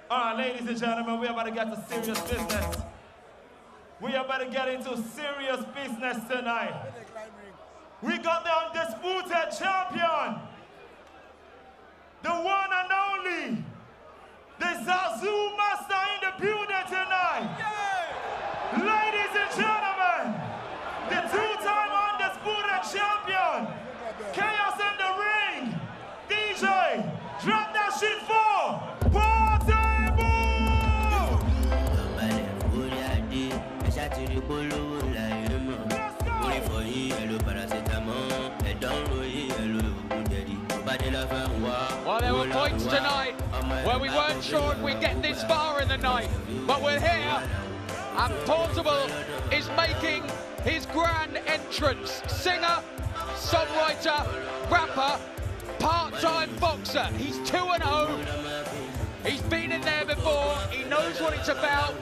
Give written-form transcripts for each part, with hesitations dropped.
All right, ladies and gentlemen, we're about to get to serious business. We are about to get into serious business tonight. We got the undisputed champion, the one and only, the Zazu Master in the building tonight. Yeah. Ladies and gentlemen, the two-time undisputed champion, Chaos in the ring, DJ, drop that shit for Portable! Well, there were points tonight where we weren't sure if we'd get this far in the night, but we're here, and Portable is making his grand entrance. Singer, songwriter, rapper, part-time boxer. He's 2-0. He's been in there before. He knows what it's about.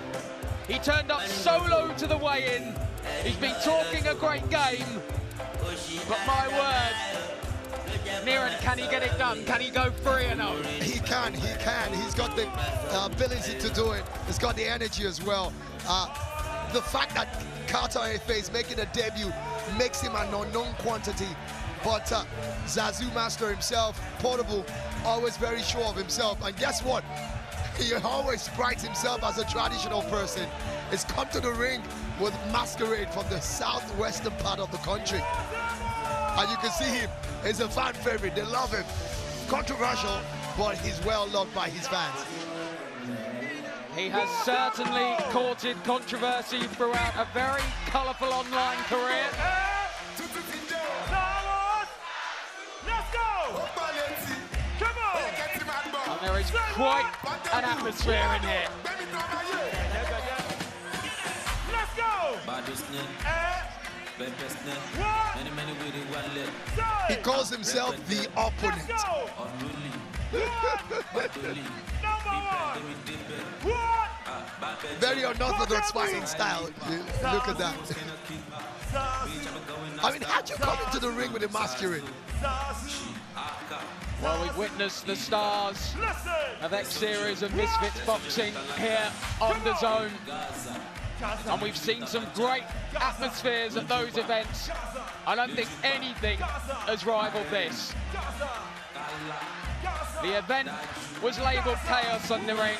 He turned up solo to the weigh-in. He's been talking a great game, but my word, Niran, can he get it done? Can he go 3-0? He can. He's got the ability to do it. He's got the energy as well. The fact that Carter Efe is making a debut makes him an unknown quantity. But Zazu Master himself, Portable, always very sure of himself. And guess what? He always prides himself as a traditional person. He's come to the ring with masquerade from the southwestern part of the country. And you can see him, he's a fan favorite, they love him. Controversial, but he's well loved by his fans. He has certainly courted controversy throughout a very colourful online career. Let's go! Come on! And there is quite an atmosphere in here. Let's go! He calls himself the opponent. Very unorthodox fighting style. Look at that. I mean, how'd you come into the ring with a masquerade? Well, we've witnessed the stars of X-Series and Misfits boxing here on the Zone. And we've seen some great atmospheres at those events. I don't think anything has rivaled this. The event was labelled Chaos on the Ring.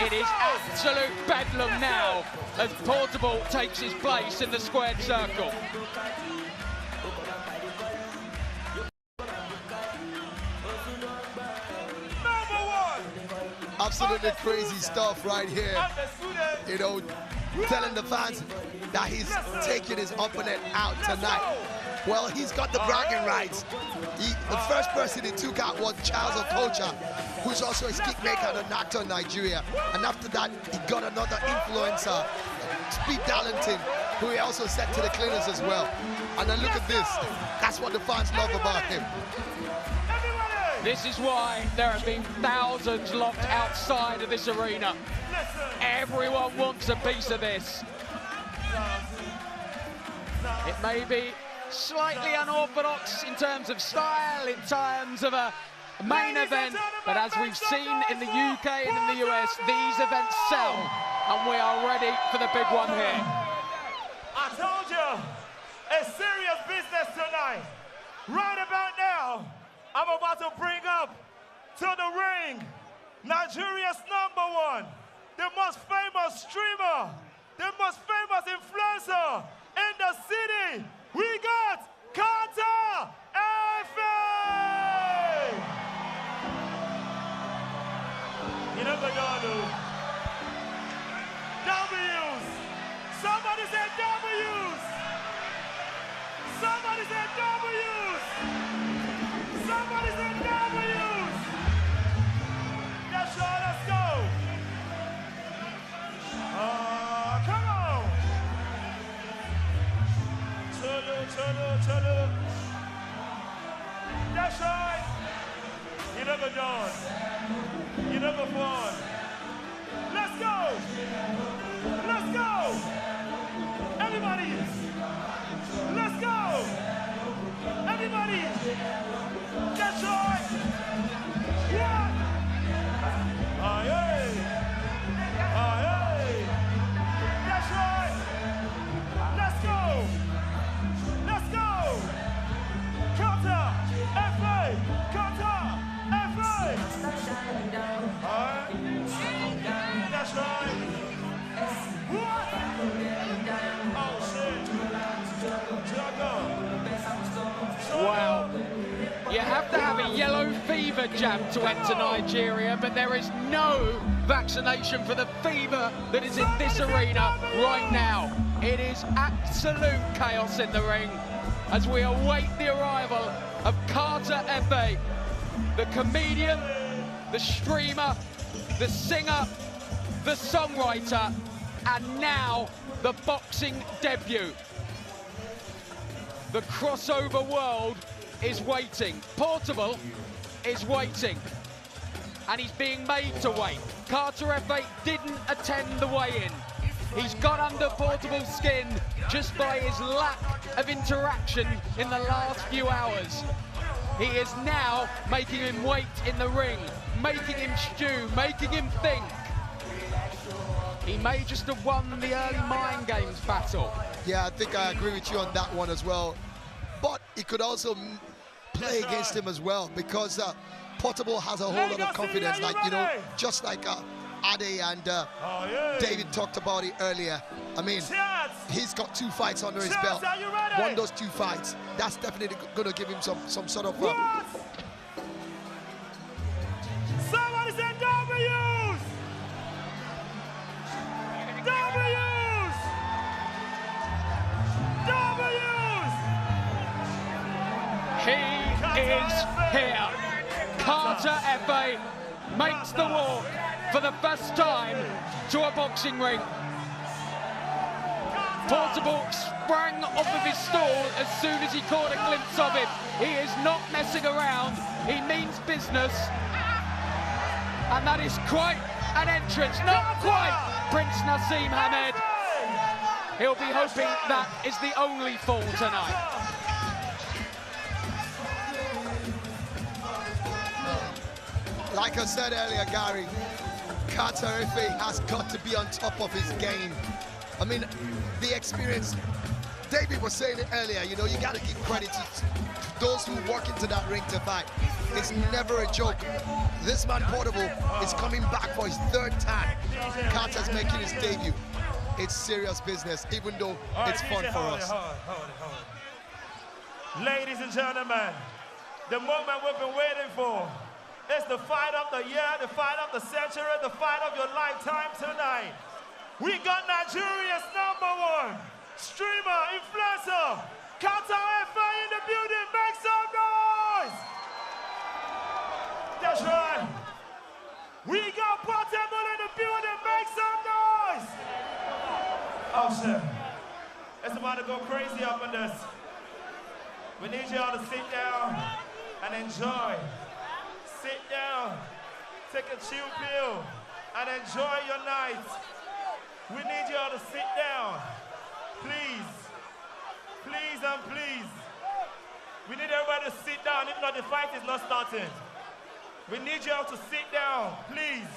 It is absolute bedlam now as Portable takes his place in the squared circle. Absolutely crazy stuff right here. You know, telling the fans that he's taking his opponent out tonight. Well, he's got the bragging rights. The first person he took out was Charles Okocha, who's also a stick maker and an actor in Nigeria. And after that, he got another influencer, Speed Darlington, who he also sent to the cleaners as well. And then look at this. That's what the fans love about him. This is why there have been thousands locked outside of this arena. Everyone wants a piece of this. It may be slightly unorthodox in terms of style, in terms of a main event, but as we've seen in the UK and in the US, these events sell, and we are ready for the big one here. I told you, it's serious business tonight. Right about now, I'm about to bring up to the ring Nigeria's #1, the most famous streamer, the most famous influencer in the city. We got Carter Efe! You never know. W's! Somebody said W's! Somebody said W's! Somebody said W's! Yes, sir, let's go! Come on! Chulu. That's right! You never done. You never fun. Let's go! Let's go! Everybody! Let's go! Everybody! That's right! Yeah! Aye, aye. fever jab to enter Nigeria, but there is no vaccination for the fever that is in this arena right now. It is absolute chaos in the ring as we await the arrival of Carter Efe, the comedian, the streamer, the singer, the songwriter, and now the boxing debut. The crossover world is waiting. Portable is waiting, and he's being made to wait. Carter Efe didn't attend the weigh-in. He's got under Portable's skin just by his lack of interaction in the last few hours. He is now making him wait in the ring, making him stew, making him think. He may just have won the early mind games battle. Yeah, I think I agree with you on that one as well. But he could also play against him as well, because Portable has a whole lot of confidence, like, you know, just like Ade and David talked about it earlier. I mean, he's got 2 fights under his belt. Won those 2 fights. That's definitely going to give him some sort of... Somebody said W's! W's! W's! He is here. Carter Efe makes the walk for the first time to a boxing ring. Portable sprang off of his stool as soon as he caught a glimpse of him. He is not messing around. He means business. And that is quite an entrance. Not quite Prince Naseem Hamed. He'll be hoping that is the only fall tonight. Like I said earlier, Gary, Carter Efe has got to be on top of his game. I mean, the experience, David was saying it earlier, you know, you got to give credit to those who walk into that ring to fight. It's never a joke. This man Portable is coming back for his 3rd time. Carter's making his debut. It's serious business, even though it's fun for us. Ladies and gentlemen, the moment we've been waiting for. It's the fight of the year, the fight of the century, the fight of your lifetime tonight. We got Nigeria's #1 streamer, influencer, Carter Efe in the building. Make some noise! That's right. We got Portable in the building. Make some noise! Oh shit. It's about to go crazy up in this. We need y'all to sit down and enjoy. Sit down, take a chill pill, and enjoy your night. We need y'all to sit down. Please. Please and please. We need everybody to sit down, if not the fight is not starting. We need y'all to sit down, please.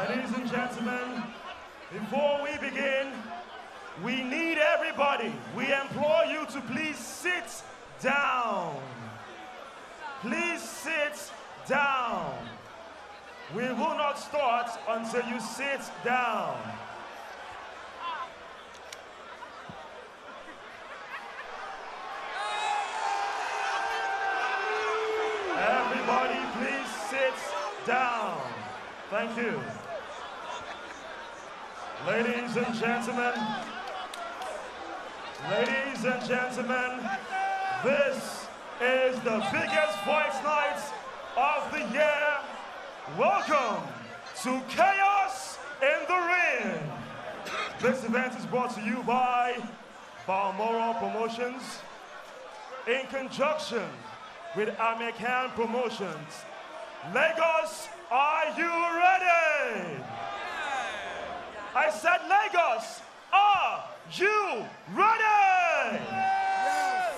Ladies and gentlemen, before we begin, we need everybody. We implore you to please sit down. Please sit down. We will not start until you sit down. Everybody, please sit down. Thank you. Ladies and gentlemen, this is the biggest fight night of the year. Welcome to Chaos in the Ring. This event is brought to you by Balmoral Promotions, in conjunction with American Promotions. Lagos, are you ready? I said Lagos, are you ready? Yes.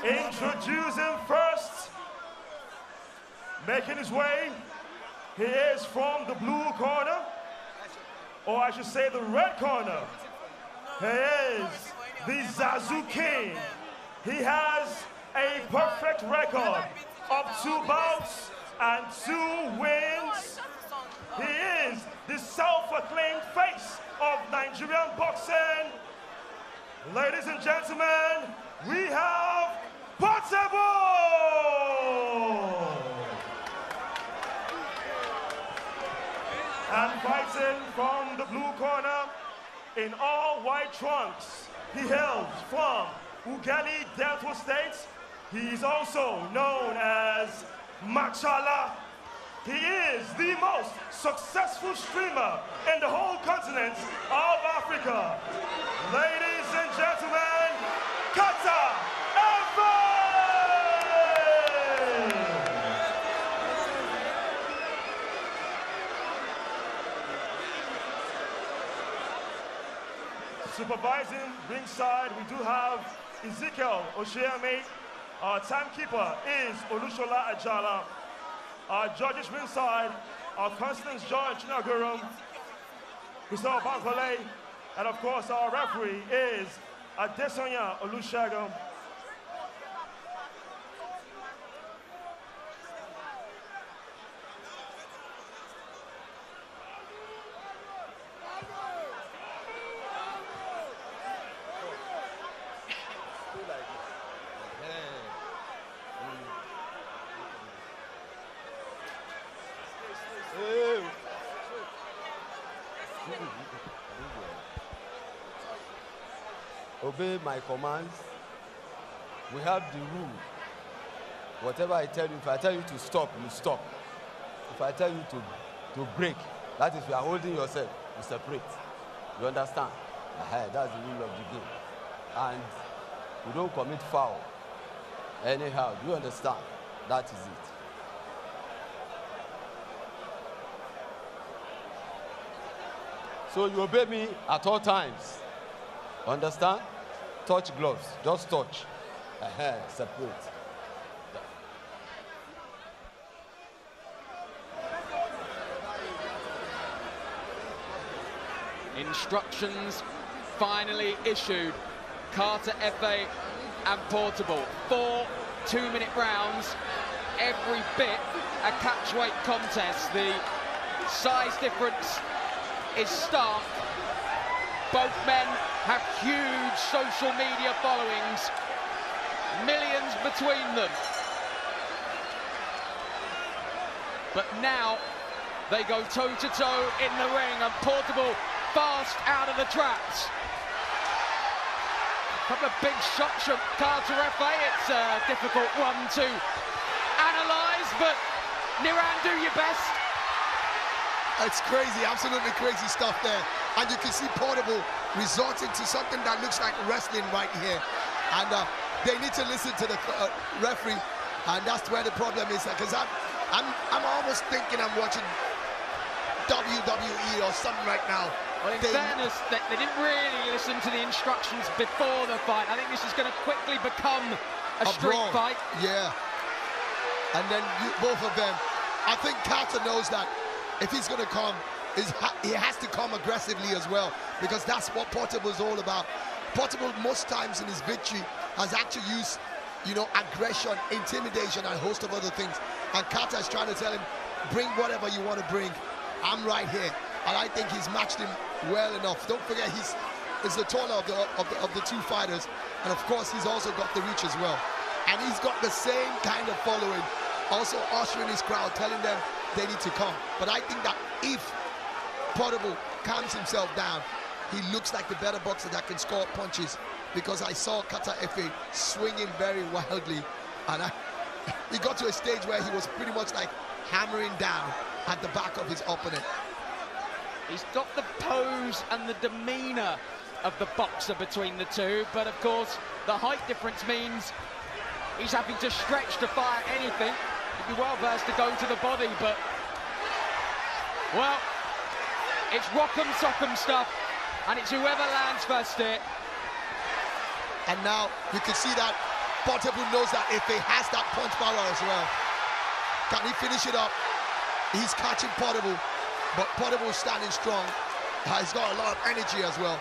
Introducing first, making his way, he is from the blue corner, or I should say the red corner. He is the Zazu King. He has a perfect record of 2 bouts and 2 wins. He is the self-acclaimed face of Nigerian boxing. Ladies and gentlemen, we have Portable! And fighting from the blue corner in all white trunks, he hails from Ugali, Delta State. He is also known as Machala. He is the most successful streamer in the whole continent of Africa. Ladies and gentlemen, Kata Efe! Supervising ringside, we do have Ezekiel Oshiame. Our timekeeper is Olushola Ajala. Our judges ringside are Constance John Chinagurum, Gustavo Bankole, and of course our referee is Adesonya Olusegun. Obey my commands. We have the rule. Whatever I tell you, if I tell you to stop, you stop. If I tell you to break, that is, you are holding yourself, you separate. You understand? That's the rule of the game. And you don't commit foul anyhow. Do you understand? That is it. So you obey me at all times. Understand? Touch gloves. Just touch. Separate. Instructions finally issued. Carter, Efe and Portable. 4 2-minute rounds. Every bit a catchweight contest. The size difference is stark. Both men have huge social media followings. Millions between them. But now they go toe-to-toe in the ring, and Portable fast out of the traps. A couple of big shots from Carter Efe. It's a difficult one to analyse, but Niran, do your best. It's crazy, absolutely crazy stuff there. And you can see Portable resorting to something that looks like wrestling right here. And they need to listen to the referee, and that's where the problem is. Because I'm almost thinking I'm watching WWE or something right now. Well, in fairness, they didn't really listen to the instructions before the fight. I think this is going to quickly become a street brawl. fight. Yeah. And then both of them. I think Carter knows that if he's going to come, he has to come aggressively as well, because that's what Portable is all about. Portable, most times in his victory, has actually used, aggression, intimidation, and a host of other things. And Carter is trying to tell him, bring whatever you want to bring. I'm right here. And I think he's matched him well enough. Don't forget, he's the taller of the two fighters. And of course, he's also got the reach as well. And he's got the same kind of following, also ushering his crowd, telling them they need to come. But I think that if Portable calms himself down, he looks like the better boxer that can score punches, because I saw Carter Efe swinging very wildly, and he got to a stage where he was pretty much like hammering down at the back of his opponent. He's got the pose and the demeanour of the boxer between the two, but of course the height difference means he's having to stretch to fire anything. He'd be well versed to go to the body, but well, it's rock'em sock'em stuff, and it's whoever lands first here. And now you can see that Portable knows that Efe has that punch power as well. Can he finish it up? He's catching Portable, but Portable is standing strong. He's got a lot of energy as well.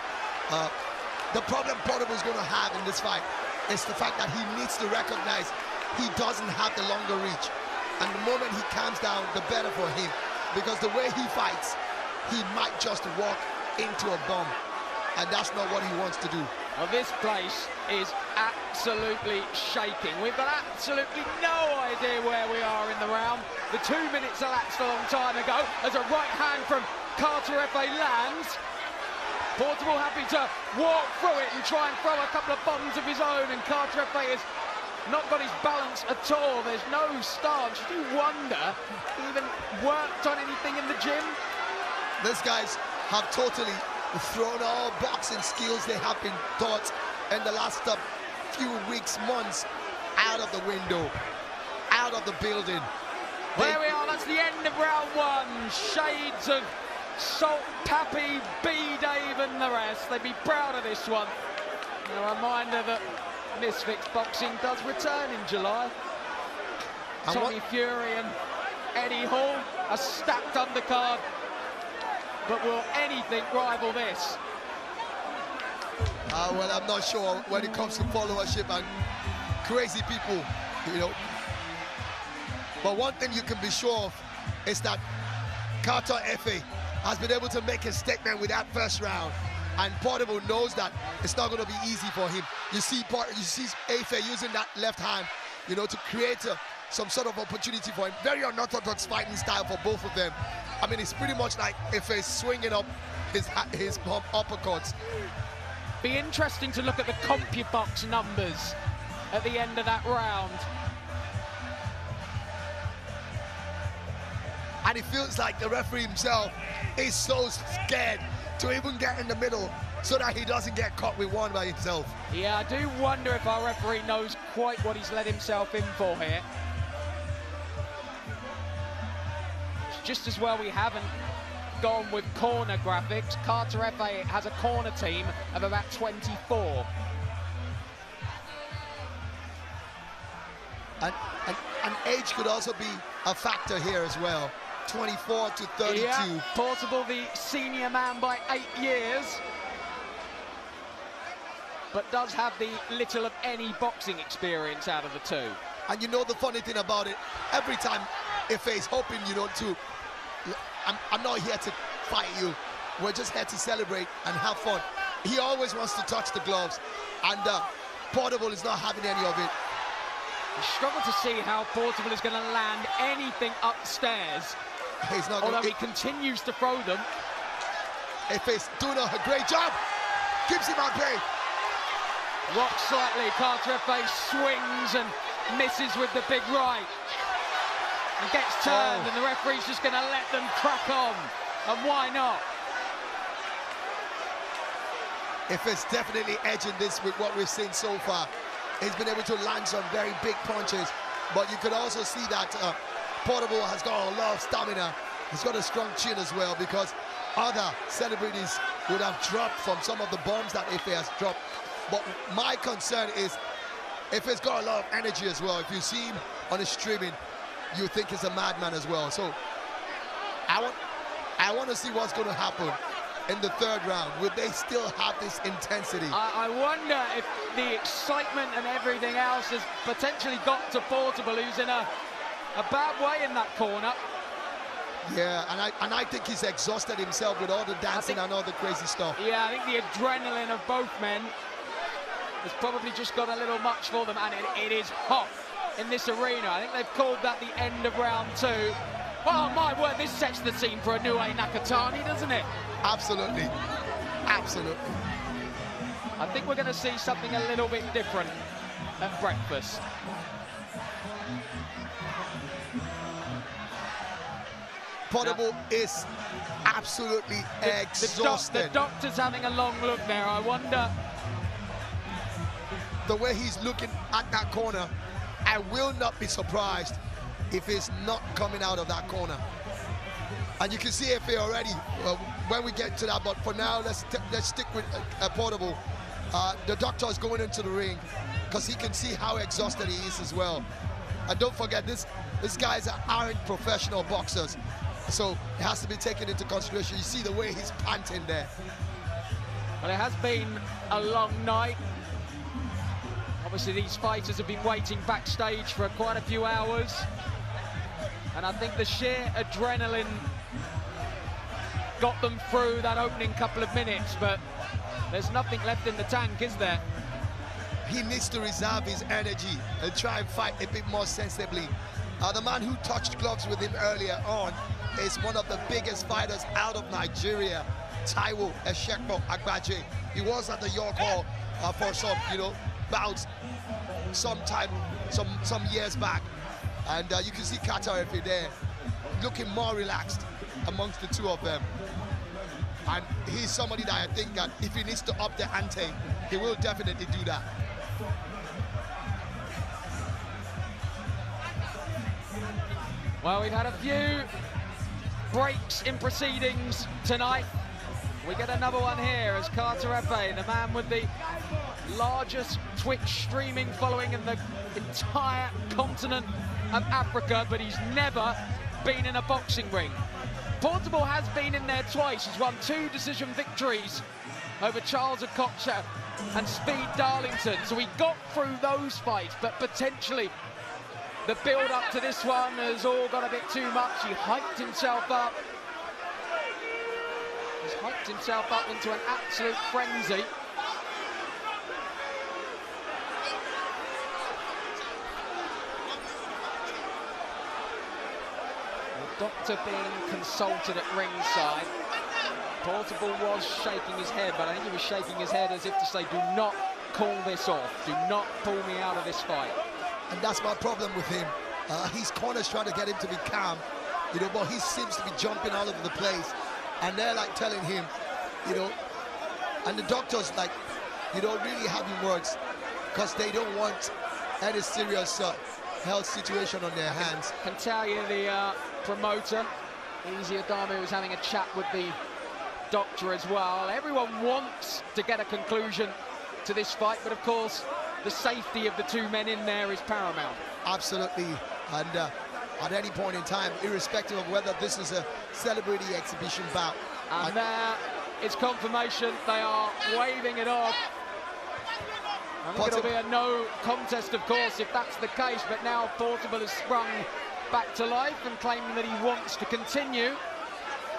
The problem Portable is going to have in this fight is the fact that he needs to recognize he doesn't have the longer reach. And the moment he calms down, the better for him. Because the way he fights, he might just walk into a bomb. And that's not what he wants to do. Well, this place is absolutely shaking. We've got absolutely no idea where we are in the round. The 2 minutes elapsed a long time ago as a right hand from Carter Efe lands. Portable happy to walk through it and try and throw a couple of bombs of his own, and Carter Efe has not got his balance at all. There's no stance. You wonder if he even worked on anything in the gym. These guys have totally thrown all boxing skills they have been taught in the last few weeks, months, out of the window, out of the building. There we are, that's the end of round one. Shades of Salt, Pappy, B-Dave and the rest. They'd be proud of this one. A reminder that Misfits Boxing does return in July. And Tommy Fury and Eddie Hall, a stacked undercard. But will anything rival this? Well, I'm not sure when it comes to followership and crazy people, you know. But one thing you can be sure of is that Carter Efe has been able to make a statement with that first round. And Portable knows that it's not going to be easy for him. You see Efe using that left hand, you know, to create some sort of opportunity for him. Very unorthodox fighting style for both of them. I mean, it's pretty much like Efe swinging up his uppercuts. Be interesting to look at the CompuBox numbers at the end of that round. And it feels like the referee himself is so scared to even get in the middle so that he doesn't get caught with one by himself. Yeah, I do wonder if our referee knows quite what he's let himself in for here. It's just as well we haven't gone with corner graphics. Carter Efe has a corner team of about 24. And age could also be a factor here as well. 24 to 32. Yeah, Portable the senior man by 8 years, but does have the little of any boxing experience out of the two. And you know the funny thing about it, every time Efe is hoping, you know, I'm not here to fight you, we're just here to celebrate and have fun. He always wants to touch the gloves, and Portable is not having any of it. I struggle to see how Portable is going to land anything upstairs. He's not. Although he continues to throw them. Efe's doing a great job. Keeps him at bay. Rocks slightly. Carter Efe swings and misses with the big right. And gets turned, and the referee's just going to let them crack on. And why not? Efe's definitely edging this with what we've seen so far. He's been able to land some very big punches, but you could also see that Portable has got a lot of stamina. He's got a strong chin as well, because other celebrities would have dropped from some of the bombs that Efe has dropped. But my concern is Efe's got a lot of energy as well. If you see him on the streaming, you think he's a madman as well. So I want to see what's going to happen in the third round. Will they still have this intensity? I wonder if the excitement and everything else has potentially got to Portable, who's in a bad way in that corner. Yeah, and I think he's exhausted himself with all the dancing and all the crazy stuff. Yeah, I think the adrenaline of both men has probably just got a little much for them, and it is hot in this arena. I think they've called that the end of round two. Oh my word, this sets the scene for a new Nakatani, doesn't it? Absolutely, absolutely. I think we're going to see something a little bit different at breakfast. Portable is absolutely exhausted. The doctor's having a long look there. I wonder. The way he's looking at that corner, I will not be surprised if he's not coming out of that corner. And you can see Efe already when we get to that, but for now, let's stick with Portable. The doctor is going into the ring because he can see how exhausted he is as well. And don't forget, these guys aren't professional boxers, so it has to be taken into consideration. You see the way he's panting there. Well, it has been a long night. Obviously, these fighters have been waiting backstage for quite a few hours. And I think the sheer adrenaline got them through that opening couple of minutes, but there's nothing left in the tank, is there? He needs to reserve his energy and try and fight a bit more sensibly. The man who touched gloves with him earlier on is one of the biggest fighters out of Nigeria, Taiwo Eshekpo Agbaje. He was at the York Hall for some, bouts some years back. And you can see Kata Efe there looking more relaxed amongst the two of them. And he's somebody that I think that if he needs to up the ante, he will definitely do that. Well, we've had a few breaks in proceedings tonight. We get another one here as Carter Efe, the man with the largest Twitch streaming following in the entire continent of Africa, but he's never been in a boxing ring. Portable has been in there twice. He's won 2 decision victories over Charles Okocha and Speed Darlington. So he got through those fights, but potentially the build-up to this one has all got a bit too much. He hyped himself up. He's hyped himself up into an absolute frenzy. Doctor being consulted at ringside. Portable was shaking his head, but I think he was shaking his head as if to say, do not call this off. Do not pull me out of this fight. And that's my problem with him. His corner's trying to get him to be calm, but he seems to be jumping all over the place. And they're like telling him, and the doctors like, really having words because they don't want any serious health situation on their hands. I can tell you the promoter, Easy Adamu, was having a chat with the doctor as well. Everyone wants to get a conclusion to this fight, but of course, the safety of the 2 men in there is paramount. Absolutely, and at any point in time, irrespective of whether this is a celebrity exhibition bout. And there is confirmation. They are waving it off. I think it'll be a no contest, of course, if that's the case, but now Portable has sprung back to life and claiming that he wants to continue.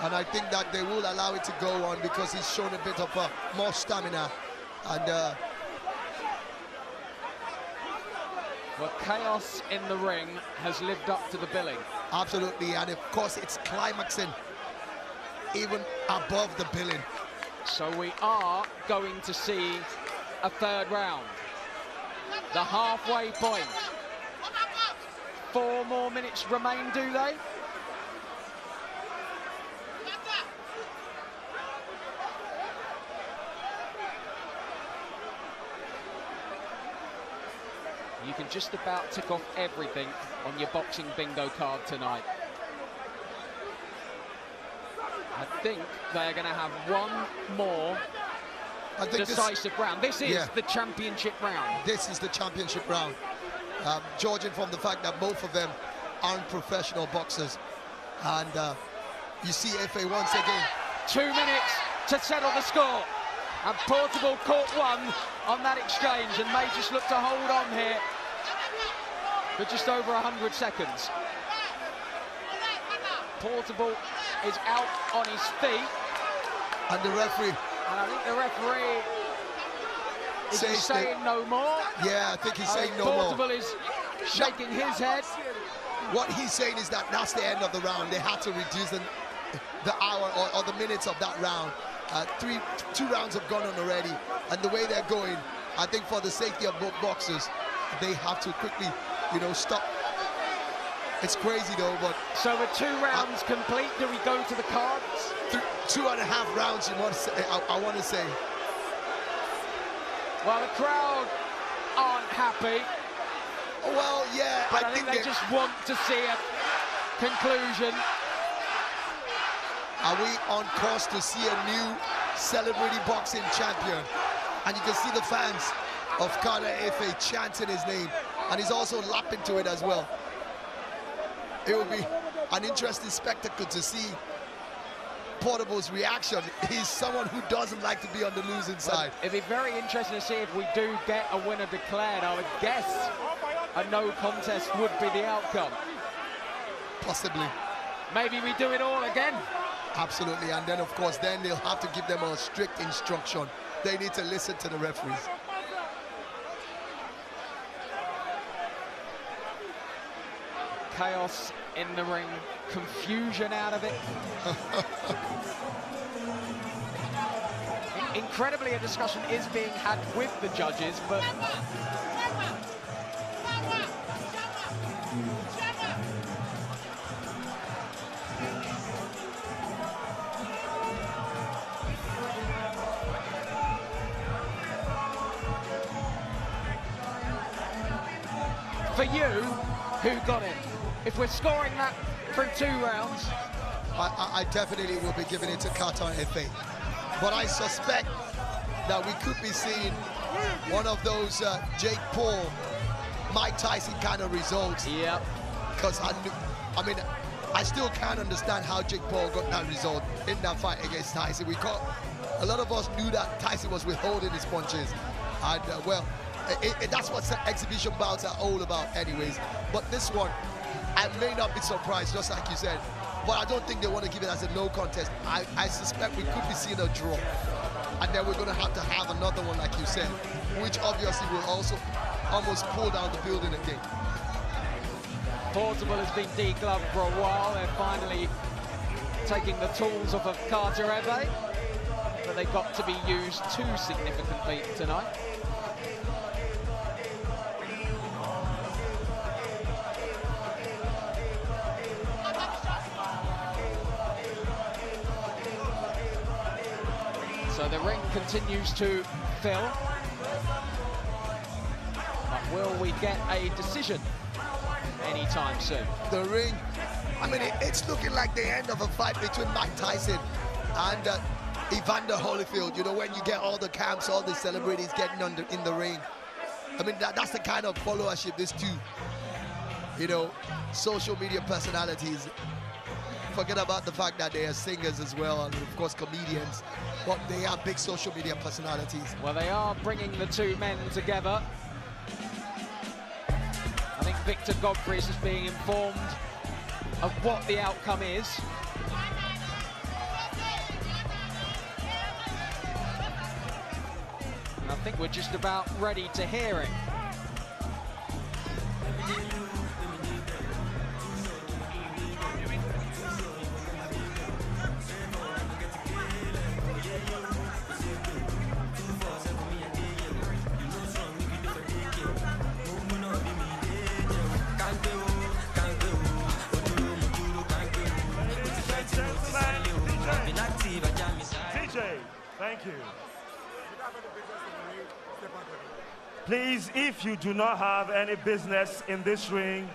And I think that they will allow it to go on because he's shown a bit of more stamina. And well, chaos in the ring has lived up to the billing. Absolutely, and of course it's climaxing even above the billing. So we are going to see a 3rd round. The halfway point. 4 more minutes remain, do they? You can just about tick off everything on your boxing bingo card tonight. I think they're going to have one more decisive round. This is the championship round. This is the championship round. Judging from the fact that both of them aren't professional boxers. And you see Efe once again. 2 minutes to settle the score. And Portable caught one on that exchange and may just look to hold on here for just over 100 seconds. Portable is out on his feet. And the referee. And I think the referee is saying no more. Yeah, I think he's saying no more. Portable is shaking his head. What he's saying is that that's the end of the round. They had to reduce the hour or the minutes of that round. 2 rounds have gone on already. And the way they're going, I think for the safety of both boxers, they have to quickly, stop It's crazy though, but... So with 2 rounds complete, do we go to the cards? 2.5 rounds, you want to say, I want to say. Well, the crowd aren't happy. Well, yeah, but I think they just want to see a conclusion. Are we on course to see a new celebrity boxing champion? And you can see the fans of Carter Efe chanting his name, and he's also lapping to it as well. It will be an interesting spectacle to see Portable's reaction. He's someone who doesn't like to be on the losing side. It'd be very interesting to see if we do get a winner declared. I would guess a no contest would be the outcome. Possibly. Maybe we do it all again. Absolutely, and then of course, then they'll have to give them a strict instruction. They need to listen to the referees. Chaos in the ring, confusion out of it. Incredibly, a discussion is being had with the judges, but for you, who got it? If we're scoring that through 2 rounds, I definitely will be giving it to Carter Efe. But I suspect that we could be seeing one of those Jake Paul, Mike Tyson kind of results. Yep. Because I mean, I still can't understand how Jake Paul got that result in that fight against Tyson. A lot of us knew that Tyson was withholding his punches, and well, that's what exhibition bouts are all about, anyways. But this one, I may not be surprised, just like you said, but I don't think they want to give it as a no contest. I suspect we could be seeing a draw, and then we're going to have another one, like you said, which obviously will also almost pull down the building again. Portable has been degloved for a while. They're finally taking the tools off of Carter Efe, but they got to be used too significantly tonight. So the ring continues to fill. But will we get a decision anytime soon? The ring, I mean, it's looking like the end of a fight between Mike Tyson and Evander Holyfield. You know, when you get all the camps, all the celebrities getting in the ring. I mean, that's the kind of followership these two, you know, social media personalities. Forget about the fact that they are singers as well, and of course comedians, but they are big social media personalities. Well, they are bringing the 2 men together. I think Victor Godfrey is just being informed of what the outcome is. And I think we're just about ready to hear it. Thank you. Please, if you do not have any business in this ring,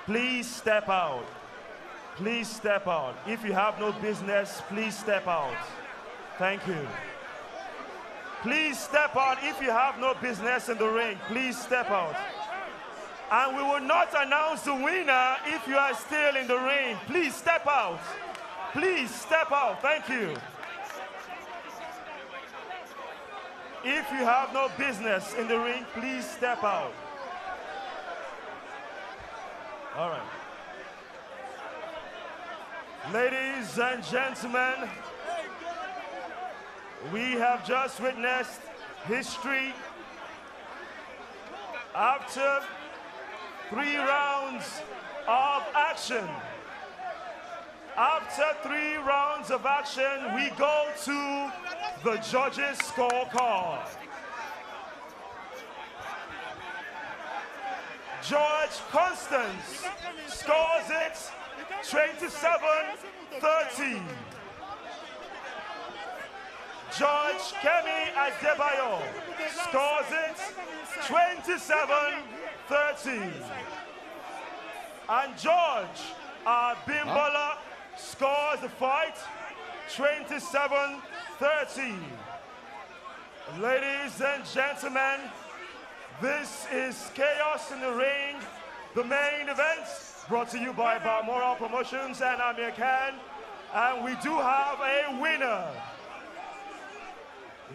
please step out. Please step out. If you have no business, please step out. Thank you. Please step out. If you have no business in the ring, please step out. And we will not announce the winner if you are still in the ring. Please step out. Please step out. Thank you. If you have no business in the ring, please step out. All right. Ladies and gentlemen, we have just witnessed history. After 3 rounds of action, after 3 rounds of action, we go to the judges' scorecard. George Constance scores it 27-30. George Kemi Adebayo scores it 27-30. And George Bimbola scores the fight 27-30. Ladies and gentlemen, this is Chaos in the Ring, the main event, brought to you by Balmoral Promotions and Amir Khan. And we do have a winner.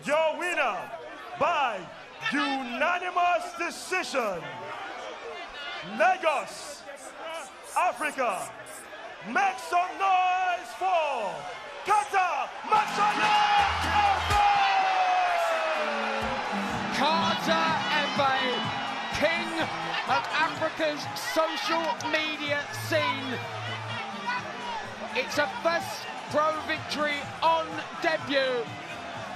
Your winner by unanimous decision, Lagos, Africa. Make some noise for Carter Efe! Carter Efe, king of Africa's social media scene. It's a first pro victory on debut,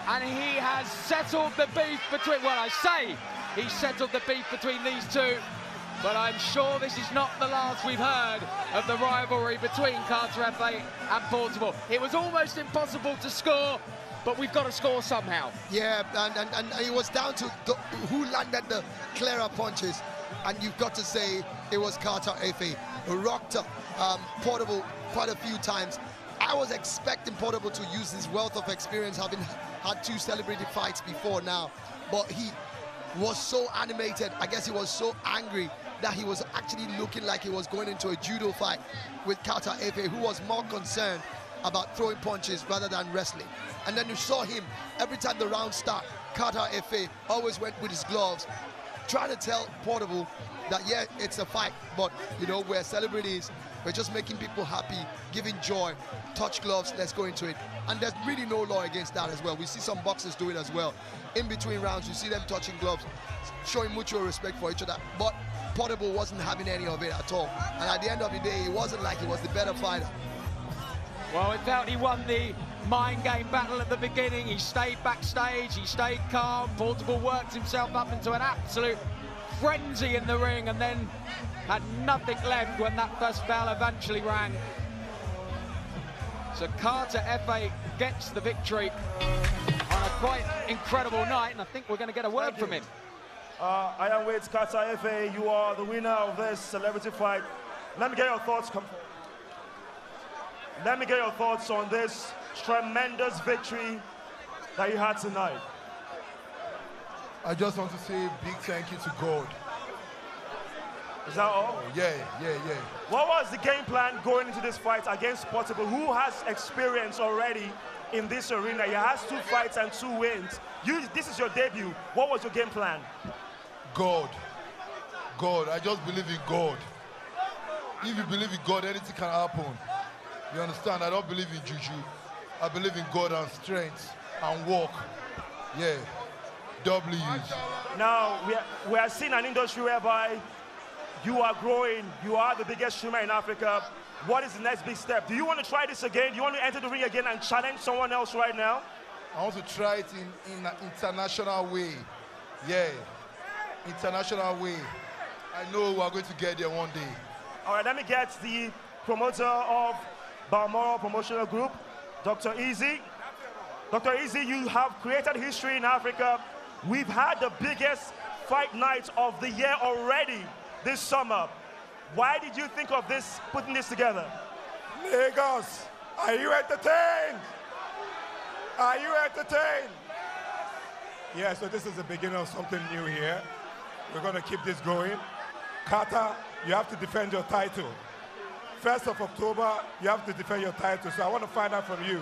and he has settled the beef between, well, I say he settled the beef between these two, but I'm sure this is not the last we've heard of the rivalry between Carter Efe and Portable. It was almost impossible to score, but we've got to score somehow. Yeah, and it was down to who landed the clearer punches, and you've got to say it was Carter Efe, who rocked Portable quite a few times. I was expecting Portable to use his wealth of experience, having had 2 celebrity fights before now, but he was so animated. I guess he was so angry that he was actually looking like he was going into a judo fight with Carter Efe, who was more concerned about throwing punches rather than wrestling. And then you saw him, every time the round started, Carter Efe always went with his gloves, trying to tell Portable that, yeah, it's a fight, but, you know, we're celebrities, we're just making people happy, giving joy, touch gloves, let's go into it. And there's really no law against that as well. We see some boxers do it as well. In between rounds, you see them touching gloves, showing mutual respect for each other. But Portable wasn't having any of it at all. And at the end of the day, it wasn't like he was the better fighter. Well, it felt he won the mind game battle at the beginning. He stayed backstage, he stayed calm. Portable worked himself up into an absolute frenzy in the ring, and then had nothing left when that first bell eventually rang. So Carter Efe gets the victory on a quite incredible night, and I think we're going to get a word from him. I am with Carter Efe. You are the winner of this celebrity fight. Let me get your thoughts. Let me get your thoughts on this tremendous victory that you had tonight. I just want to say a big thank you to God. Is that all? Yeah. What was the game plan going into this fight against Portable, who has experience already in this arena? He has 2 fights and 2 wins. This is your debut. What was your game plan? God. I just believe in God. If you believe in God, anything can happen. You understand? I don't believe in juju. I believe in God and strength and work. Yeah. W's. Now, we are seeing an industry whereby you are growing. You are the biggest streamer in Africa. What is the next big step? Do you want to try this again? Do you want to enter the ring again and challenge someone else right now? I want to try it in an international way. Yeah. International way. I know we are going to get there one day. All right, let me get the promoter of Balmoral Promotional Group, Dr. Easy. Dr. Easy, you have created history in Africa. We've had the biggest fight night of the year already this summer. Why did you think of this, putting this together? Lagos, are you entertained? Are you entertained? Yeah, so this is the beginning of something new here. We're going to keep this going. Carter, you have to defend your title. 1st of October, you have to defend your title. So I want to find out from you.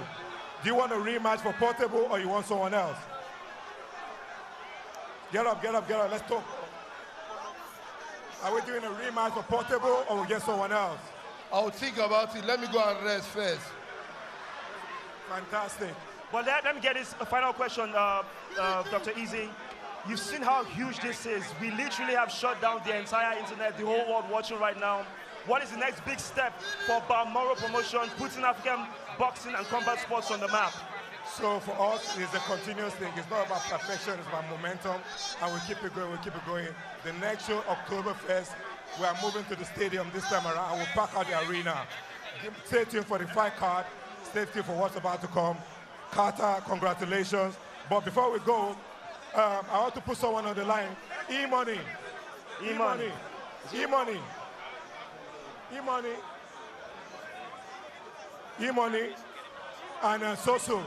Do you want a rematch for Portable or you want someone else? Get up. Let's talk. Are we doing a rematch for Portable or we get someone else? I'll think about it. Let me go and rest first. Fantastic. Well, let me get this final question, Dr. Easy. You've seen how huge this is. We literally have shut down the entire internet, the whole world watching right now. What is the next big step for Balmoral Promotion, putting African boxing and combat sports on the map? So for us, it's a continuous thing. It's not about perfection, it's about momentum. And we keep it going. The next show, October 1st, we are moving to the stadium this time around. We'll pack out the arena. Stay tuned for the fight card. Stay tuned for what's about to come. Carter, congratulations. But before we go, I want to put someone on the line. E-Money. E-Money. E-Money. E-Money. E-Money and Soso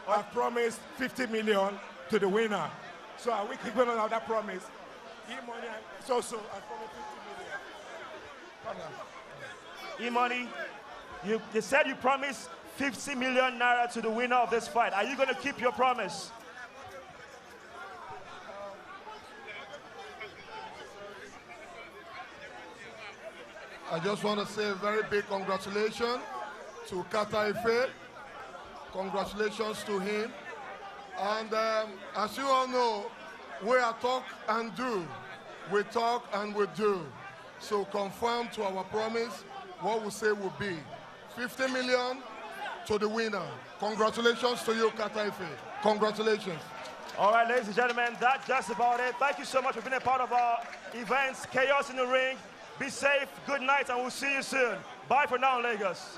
have promised 50 million to the winner. So are we keeping on that promise? E-Money and Soso have promised 50 million. E-Money, you said you promised 50 million naira to the winner of this fight. Are you going to keep your promise? I just want to say a very big congratulations to Carter Efe. Congratulations to him. And as you all know, we are talk and do. We talk and we do. So confirm to our promise what we say will be 50 million to the winner. Congratulations to you, Carter Efe. Congratulations. All right, ladies and gentlemen, that's just about it. Thank you so much for being a part of our events. Chaos in the Ring. Be safe, good night, and we'll see you soon. Bye for now, Lagos.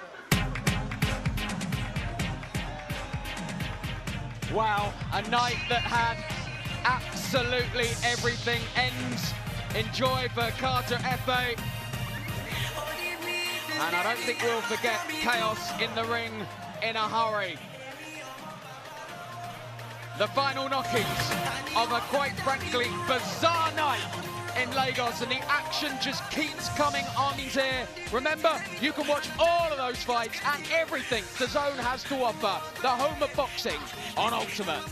Wow, a night that had absolutely everything. Ends in joy for Carter Efe. And I don't think we'll forget chaos in the ring in a hurry. The final knockings of a, quite frankly, bizarre night in Lagos, and the action just keeps coming on here. Remember, you can watch all of those fights and everything DAZN has to offer, the home of boxing, on Ultimate.